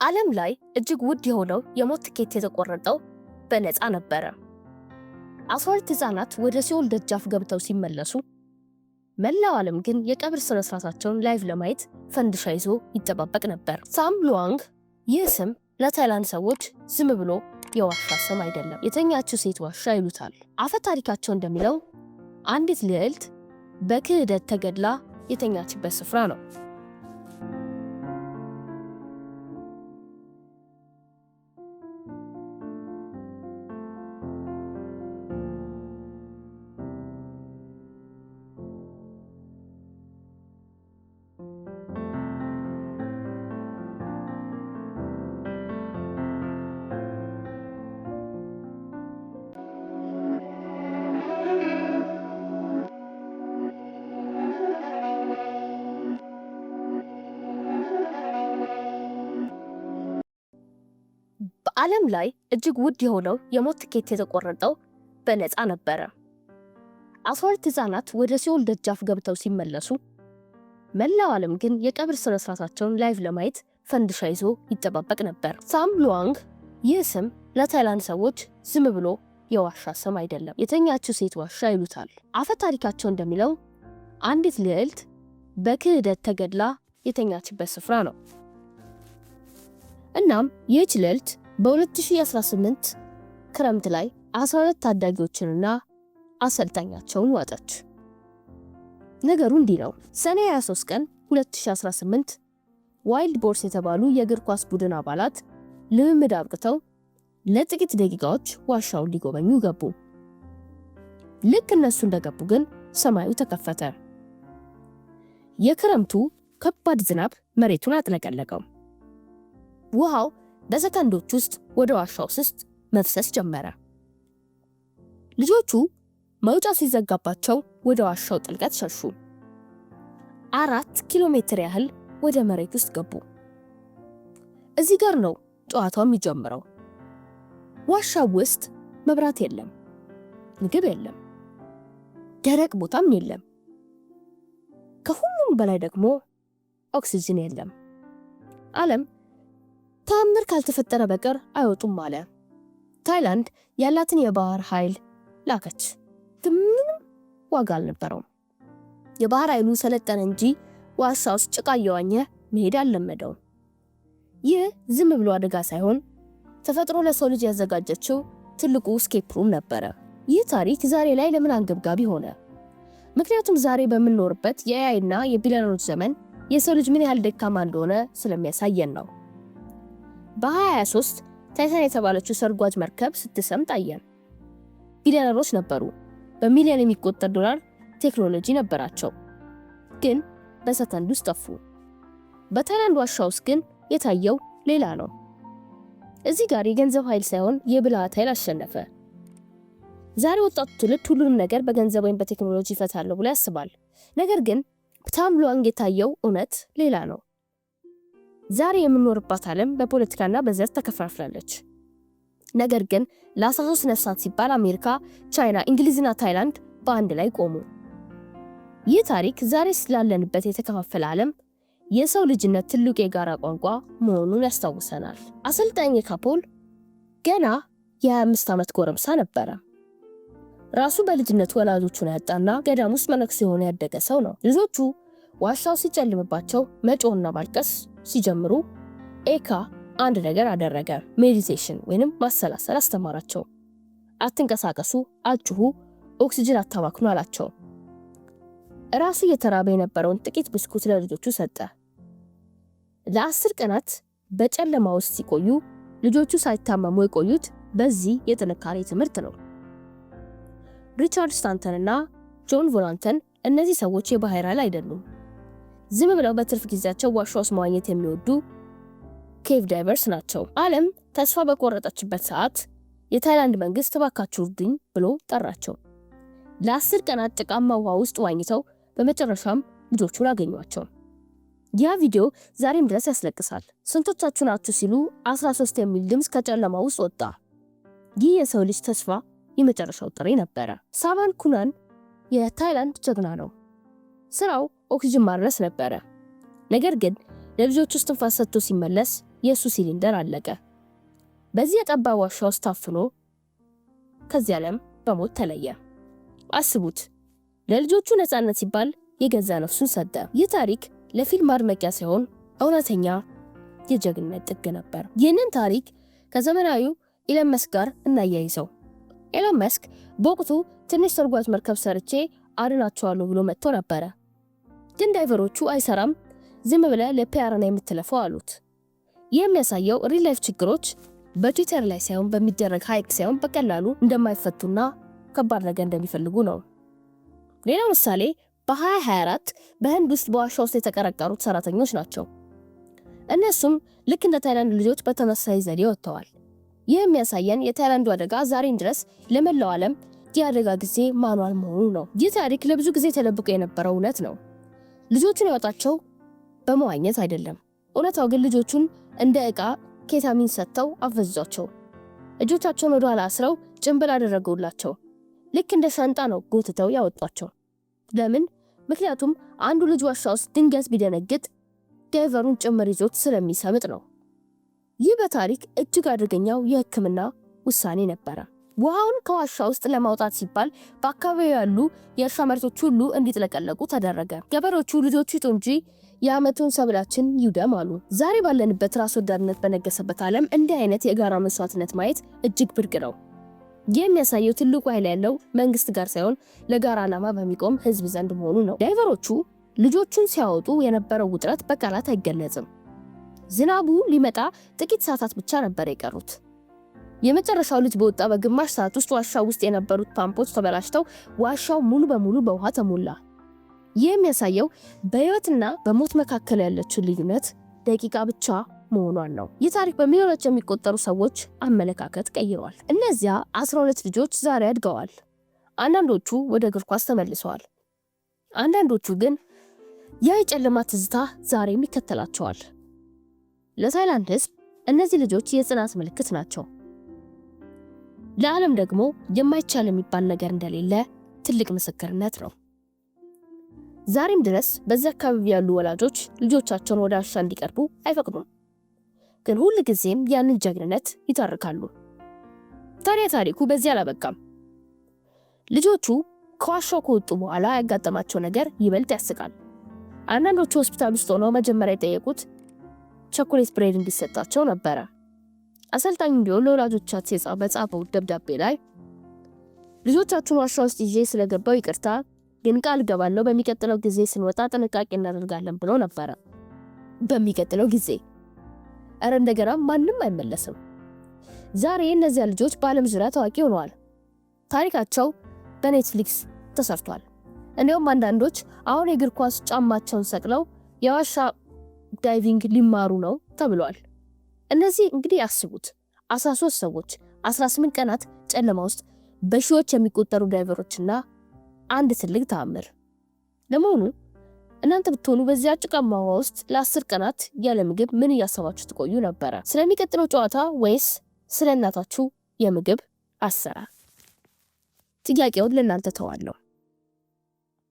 በዓለም ላይ እጅግ ውድ የሆነው የሞት ትኬት የተቆረጠው በነፃ ነበረ። 12 ህፃናት ወደ ሲኦል ደጃፍ ገብተው ሲመለሱ መላው ዓለም ግን የቀብር ስነ ስርዓታቸውን ላይቭ ለማየት ፈንድሻ ይዞ ይጠባበቅ ነበር። ሳም ሉዋንግ ይህ ስም ለታይላንድ ሰዎች ዝም ብሎ የዋሻ ስም አይደለም፣ የተኛችው ሴት ዋሻ ይሉታል። አፈ ታሪካቸው እንደሚለው አንዲት ልዕልት በክህደት ተገድላ የተኛችበት ስፍራ ነው። በዓለም ላይ እጅግ ውድ የሆነው የሞት ትኬት የተቆረጠው በነፃ ነበረ። 12 ህፃናት ወደ ሲኦል ደጃፍ ገብተው ሲመለሱ መላው ዓለም ግን የቀብር ስነ ስርዓታቸውን ላይቭ ለማየት ፈንድሻ ይዞ ይጠባበቅ ነበር። ሳም ሉዋንግ ይህ ስም ለታይላንድ ሰዎች ዝም ብሎ የዋሻ ስም አይደለም፣ የተኛችው ሴት ዋሻ ይሉታል። አፈ ታሪካቸው እንደሚለው አንዲት ልዕልት በክህደት ተገድላ የተኛችበት ስፍራ ነው። እናም ይህች ልዕልት በ2018 ክረምት ላይ 12 ታዳጊዎችንና አሰልጣኛቸውን ዋጠች። ነገሩ እንዲህ ነው። ሰኔ 23 ቀን 2018 ዋይልድ ቦርስ የተባሉ የእግር ኳስ ቡድን አባላት ልምምድ አብቅተው ለጥቂት ደቂቃዎች ዋሻውን ሊጎበኙ ገቡ። ልክ እነሱ እንደገቡ ግን ሰማዩ ተከፈተ። የክረምቱ ከባድ ዝናብ መሬቱን አጥለቀለቀው። ውሃው በሰከንዶች ውስጥ ወደ ዋሻው ውስጥ መፍሰስ ጀመረ። ልጆቹ መውጫ ሲዘጋባቸው ወደ ዋሻው ጥልቀት ሸሹ። 4 ኪሎ ሜትር ያህል ወደ መሬት ውስጥ ገቡ። እዚህ ጋር ነው ጨዋታው የሚጀምረው። ዋሻው ውስጥ መብራት የለም፣ ምግብ የለም፣ ደረቅ ቦታም የለም። ከሁሉም በላይ ደግሞ ኦክሲጅን የለም። ዓለም ተአምር ካልተፈጠረ በቀር አይወጡም አለ። ታይላንድ ያላትን የባህር ኃይል ላከች፣ ግን ምንም ዋጋ አልነበረውም። የባህር ኃይሉ ሰለጠነ እንጂ ዋሻ ውስጥ ጭቃ እየዋኘ መሄድ አልለመደውም። ይህ ዝም ብሎ አደጋ ሳይሆን ተፈጥሮ ለሰው ልጅ ያዘጋጀችው ትልቁ ስኬፕ ሩም ነበረ። ይህ ታሪክ ዛሬ ላይ ለምን አንገብጋቢ ሆነ? ምክንያቱም ዛሬ በምንኖርበት የኤአይ እና የቢሊዮነሮች ዘመን የሰው ልጅ ምን ያህል ደካማ እንደሆነ ስለሚያሳየን ነው። በ2023 ታይታን የተባለችው ሰርጓጅ መርከብ ስትሰምጥ አየን። ቢሊዮነሮች ነበሩ፣ በሚሊዮን የሚቆጠር ዶላር ቴክኖሎጂ ነበራቸው፣ ግን በሰከንድ ውስጥ ጠፉ። በታይላንድ ዋሻ ውስጥ ግን የታየው ሌላ ነው። እዚህ ጋር የገንዘብ ኃይል ሳይሆን የብልሃት ኃይል አሸነፈ። ዛሬ ወጣቱ ትውልድ ሁሉንም ነገር በገንዘብ ወይም በቴክኖሎጂ ይፈታለሁ ብሎ ያስባል። ነገር ግን ሳም ሉዋንግ የታየው እውነት ሌላ ነው። ዛሬ የምንኖርባት ዓለም በፖለቲካና በዘር ተከፋፍላለች። ነገር ግን ለ13 ነፍሳት ሲባል አሜሪካ፣ ቻይና፣ እንግሊዝና ታይላንድ በአንድ ላይ ቆሙ። ይህ ታሪክ ዛሬ ስላለንበት የተከፋፈለ ዓለም የሰው ልጅነት ትልቅ የጋራ ቋንቋ መሆኑን ያስታውሰናል። አሰልጣኝ ካፖል ገና የ25 ዓመት ጎረምሳ ነበረ። ራሱ በልጅነት ወላጆቹን ያጣና ገዳም ውስጥ መነኩሴ ሆኖ ያደገ ሰው ነው። ልጆቹ ዋሻው ሲጨልምባቸው መጮህና ማልቀስ ሲጀምሩ ኤካ አንድ ነገር አደረገ። ሜዲቴሽን ወይንም ማሰላሰል አስተማራቸው። አትንቀሳቀሱ፣ አትጩሁ፣ ኦክሲጅን አታባክኑ አላቸው። ራሱ እየተራበ የነበረውን ጥቂት ብስኩት ለልጆቹ ሰጠ። ለ10 ቀናት በጨለማ ውስጥ ሲቆዩ ልጆቹ ሳይታመሙ የቆዩት በዚህ የጥንካሬ ትምህርት ነው። ሪቻርድ ስታንተን እና ጆን ቮላንተን እነዚህ ሰዎች የባህር ኃይል አይደሉም። ዝም ብለው በትርፍ ጊዜያቸው ዋሻ ውስጥ መዋኘት የሚወዱ ኬቭ ዳይቨርስ ናቸው። ዓለም ተስፋ በቆረጠችበት ሰዓት የታይላንድ መንግስት እባካችሁ እርዱኝ ብሎ ጠራቸው። ለ10 ቀናት ጭቃማ ውሃ ውስጥ ዋኝተው በመጨረሻም ልጆቹን አገኟቸው። ያ ቪዲዮ ዛሬም ድረስ ያስለቅሳል። ስንቶቻችሁ ናችሁ ሲሉ 13 የሚል ድምፅ ከጨለማ ውስጥ ወጣ። ይህ የሰው ልጅ ተስፋ የመጨረሻው ጥሪ ነበረ። ሳቫን ኩናን የታይላንድ ጀግና ነው። ስራው ኦክሲጅን ማድረስ ነበረ። ነገር ግን ለልጆቹ እስትንፋስ ሰጥቶ ሲመለስ የሱ ሲሊንደር አለቀ። በዚህ የጠባብ ዋሻ ውስጥ ታፍኖ ከዚህ ዓለም በሞት ተለየ። አስቡት፣ ለልጆቹ ነፃነት ሲባል የገዛ ነፍሱን ሰጠ። ይህ ታሪክ ለፊልም ማድመቂያ ሳይሆን እውነተኛ የጀግንነት ጥግ ነበር። ይህንን ታሪክ ከዘመናዊው ኢሎን መስክ ጋር እናያይዘው። ኢሎን መስክ በወቅቱ ትንሽ ሰርጓጅ መርከብ ሰርቼ አድናቸዋለሁ ብሎ መጥቶ ነበረ። ግን ዳይቨሮቹ አይሰራም፣ ዝም ብለህ ለፒአር ነው የምትለፈው አሉት። ይህ የሚያሳየው ሪል ላይፍ ችግሮች በትዊተር ላይ ሳይሆን በሚደረግ ሃይክ ሳይሆን በቀላሉ እንደማይፈቱና ከባድ ነገር እንደሚፈልጉ ነው። ሌላው ምሳሌ በ2024 በህንድ ውስጥ በዋሻ ውስጥ የተቀረቀሩት ሰራተኞች ናቸው። እነሱም ልክ እንደ ታይላንድ ልጆች በተመሳሳይ ዘዴ ወጥተዋል። ይህ የሚያሳየን የታይላንዱ አደጋ ዛሬን ድረስ ለመላው ዓለም የአደጋ ጊዜ ማኗል መሆኑ ነው። ይህ ታሪክ ለብዙ ጊዜ ተደብቆ የነበረው እውነት ነው። ልጆቹን ያወጣቸው በመዋኘት አይደለም። እውነታው ግን ልጆቹን እንደ ዕቃ ኬታሚን ሰጥተው አፈዟቸው። እጆቻቸውን ወደ ኋላ አስረው ጭንብል አደረጉላቸው። ልክ እንደ ሻንጣ ነው ጎትተው ያወጧቸው። ለምን? ምክንያቱም አንዱ ልጅ ዋሻ ውስጥ ድንገት ቢደነግጥ ዳይቨሩን ጭምር ይዞት ስለሚሰምጥ ነው። ይህ በታሪክ እጅግ አደገኛው የሕክምና ውሳኔ ነበረ። ውሃውን ከዋሻ ውስጥ ለማውጣት ሲባል በአካባቢው ያሉ የእርሻ መሬቶች ሁሉ እንዲጥለቀለቁ ተደረገ። ገበሬዎቹ ልጆቹ ይጡ እንጂ የዓመቱን ሰብላችን ይውደም አሉ። ዛሬ ባለንበት ራስ ወዳድነት በነገሰበት ዓለም እንዲህ አይነት የጋራ መስዋዕትነት ማየት እጅግ ብርቅ ነው። ይህ የሚያሳየው ትልቁ ኃይል ያለው መንግስት ጋር ሳይሆን ለጋራ ዓላማ በሚቆም ህዝብ ዘንድ መሆኑ ነው። ዳይቨሮቹ ልጆቹን ሲያወጡ የነበረው ውጥረት በቃላት አይገለጽም። ዝናቡ ሊመጣ ጥቂት ሰዓታት ብቻ ነበር የቀሩት። የመጨረሻው ልጅ በወጣ በግማሽ ሰዓት ውስጥ ዋሻው ውስጥ የነበሩት ፓምፖች ተበላሽተው ዋሻው ሙሉ በሙሉ በውሃ ተሞላ። ይህ የሚያሳየው በህይወትና በሞት መካከል ያለችው ልዩነት ደቂቃ ብቻ መሆኗን ነው። ይህ ታሪክ በሚሊዮኖች የሚቆጠሩ ሰዎች አመለካከት ቀይሯል። እነዚያ 12 ልጆች ዛሬ አድገዋል። አንዳንዶቹ ወደ እግር ኳስ ተመልሰዋል። አንዳንዶቹ ግን ያ የጨለማ ትዝታ ዛሬም ይከተላቸዋል። ለታይላንድ ህዝብ እነዚህ ልጆች የጽናት ምልክት ናቸው። ለዓለም ደግሞ የማይቻል የሚባል ነገር እንደሌለ ትልቅ ምስክርነት ነው። ዛሬም ድረስ በዚህ አካባቢ ያሉ ወላጆች ልጆቻቸውን ወደ ዋሻ እንዲቀርቡ አይፈቅዱም። ግን ሁሉ ጊዜም ያንን ጀግንነት ይተርካሉ። ታዲያ ታሪኩ በዚህ አላበቃም። ልጆቹ ከዋሻው ከወጡ በኋላ ያጋጠማቸው ነገር ይበልጥ ያስቃል። አንዳንዶቹ ሆስፒታል ውስጥ ሆነው መጀመሪያ የጠየቁት ቸኮሌት ብሬድ እንዲሰጣቸው ነበረ። አሰልጣኙ ቢሆን ለወላጆቻቸው በጻፈው ደብዳቤ ላይ ልጆቻችሁን ዋሻ ውስጥ ይዤ ስለገባው ይቅርታ፣ ግን ቃል ገባለሁ በሚቀጥለው ጊዜ ስንወጣ ጥንቃቄ እናደርጋለን ብሎ ነበረ። በሚቀጥለው ጊዜ እንደገና ማንም አይመለስም። ዛሬ እነዚያ ልጆች በዓለም ዙሪያ ታዋቂ ሆነዋል። ታሪካቸው በኔትፍሊክስ ተሰርቷል። እንዲሁም አንዳንዶች አሁን የእግር ኳስ ጫማቸውን ሰቅለው የዋሻ ዳይቪንግ ሊማሩ ነው ተብሏል። እነዚህ እንግዲህ አስቡት 13 ሰዎች 18 ቀናት ጨለማ ውስጥ በሺዎች የሚቆጠሩ ዳይቨሮችና አንድ ትልቅ ተአምር። ለመሆኑ እናንተ ብትሆኑ በዚያ ጭቃማ ውሃ ውስጥ ለ10 ቀናት ያለ ምግብ ምን እያሰባችሁ ትቆዩ ነበረ? ስለሚቀጥለው ጨዋታ ወይስ ስለ እናታችሁ የምግብ አሰራር? ጥያቄውን ለእናንተ ተዋለሁ።